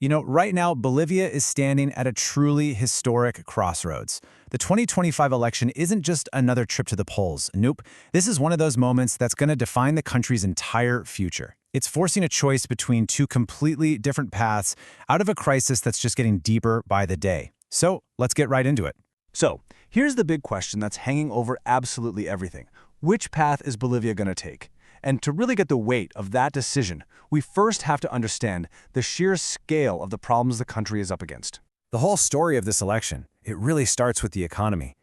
You know, right now, Bolivia is standing at a truly historic crossroads. The 2025 election isn't just another trip to the polls. Nope. This is one of those moments that's going to define the country's entire future. It's forcing a choice between two completely different paths out of a crisis that's just getting deeper by the day. So let's get right into it. So, here's the big question that's hanging over absolutely everything. Which path is Bolivia going to take? And to really get the weight of that decision, we first have to understand the sheer scale of the problems the country is up against. The whole story of this election, it really starts with the economy.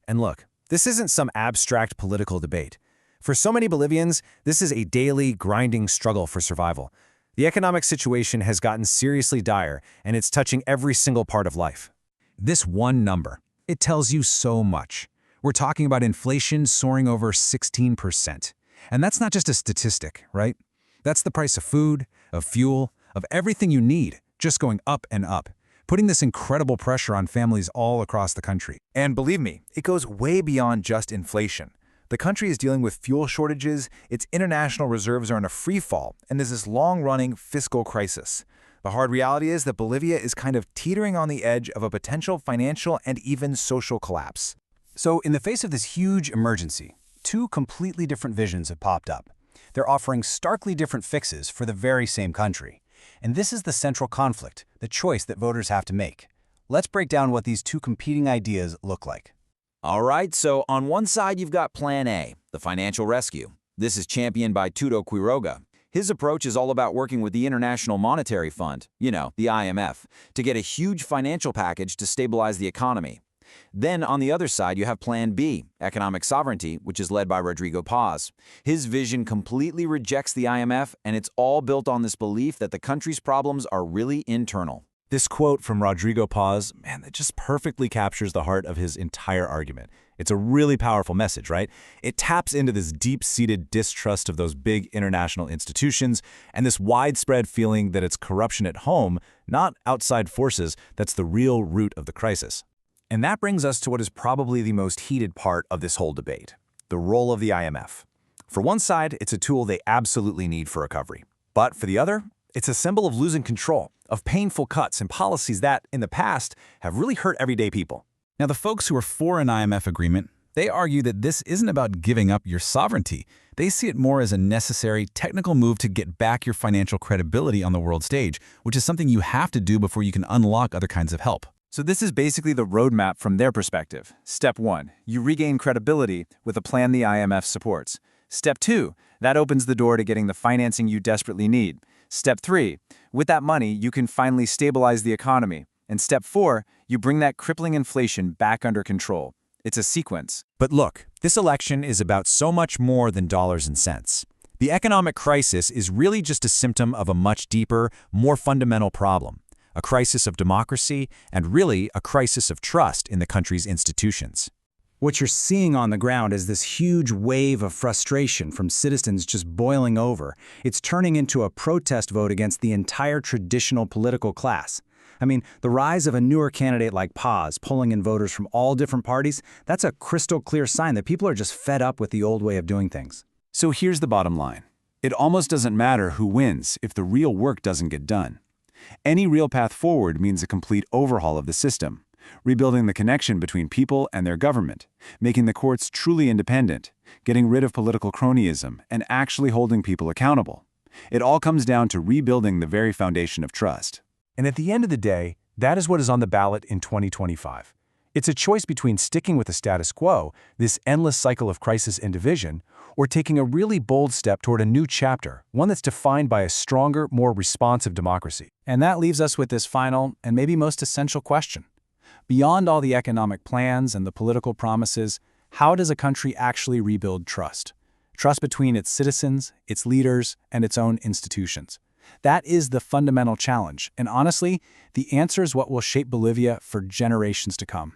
And look, this isn't some abstract political debate. For so many Bolivians, this is a daily, grinding struggle for survival. The economic situation has gotten seriously dire, and it's touching every single part of life. This one number, it tells you so much. We're talking about inflation soaring over 16%. And that's not just a statistic, right? That's the price of food, of fuel, of everything you need, just going up and up, putting this incredible pressure on families all across the country. And believe me, it goes way beyond just inflation. The country is dealing with fuel shortages, its international reserves are in a free fall, and there's this long-running fiscal crisis. The hard reality is that Bolivia is kind of teetering on the edge of a potential financial and even social collapse. So, in the face of this huge emergency, two completely different visions have popped up. They're offering starkly different fixes for the very same country. And this is the central conflict, the choice that voters have to make. Let's break down what these two competing ideas look like. All right, so on one side you've got Plan A, the financial rescue. This is championed by Tudo Quiroga. His approach is all about working with the International Monetary Fund, the IMF, to get a huge financial package to stabilize the economy. Then, on the other side, you have Plan B, economic sovereignty, which is led by Rodrigo Paz. His vision completely rejects the IMF, and it's all built on this belief that the country's problems are really internal. This quote from Rodrigo Paz, man, that just perfectly captures the heart of his entire argument. It's a really powerful message, right? It taps into this deep-seated distrust of those big international institutions and this widespread feeling that it's corruption at home, not outside forces, that's the real root of the crisis. And that brings us to what is probably the most heated part of this whole debate, the role of the IMF. For one side, it's a tool they absolutely need for recovery. But for the other, it's a symbol of losing control, of painful cuts and policies that, in the past, have really hurt everyday people. Now, the folks who are for an IMF agreement, they argue that this isn't about giving up your sovereignty. They see it more as a necessary technical move to get back your financial credibility on the world stage, which is something you have to do before you can unlock other kinds of help. So this is basically the roadmap from their perspective. Step 1, you regain credibility with a plan the IMF supports. Step 2, that opens the door to getting the financing you desperately need. Step 3, with that money, you can finally stabilize the economy. And Step 4, you bring that crippling inflation back under control. It's a sequence. But look, this election is about so much more than dollars and cents. The economic crisis is really just a symptom of a much deeper, more fundamental problem. A crisis of democracy, and really a crisis of trust in the country's institutions. What you're seeing on the ground is this huge wave of frustration from citizens just boiling over. It's turning into a protest vote against the entire traditional political class. I mean, the rise of a newer candidate like Paz, pulling in voters from all different parties, that's a crystal clear sign that people are just fed up with the old way of doing things. So here's the bottom line. It almost doesn't matter who wins if the real work doesn't get done. Any real path forward means a complete overhaul of the system, rebuilding the connection between people and their government, making the courts truly independent, getting rid of political cronyism, and actually holding people accountable. It all comes down to rebuilding the very foundation of trust. And at the end of the day, that is what is on the ballot in 2025. It's a choice between sticking with the status quo, this endless cycle of crisis and division, or taking a really bold step toward a new chapter, one that's defined by a stronger, more responsive democracy. And that leaves us with this final and maybe most essential question. Beyond all the economic plans and the political promises, how does a country actually rebuild trust? Trust between its citizens, its leaders, and its own institutions. That is the fundamental challenge, and honestly, the answer is what will shape Bolivia for generations to come.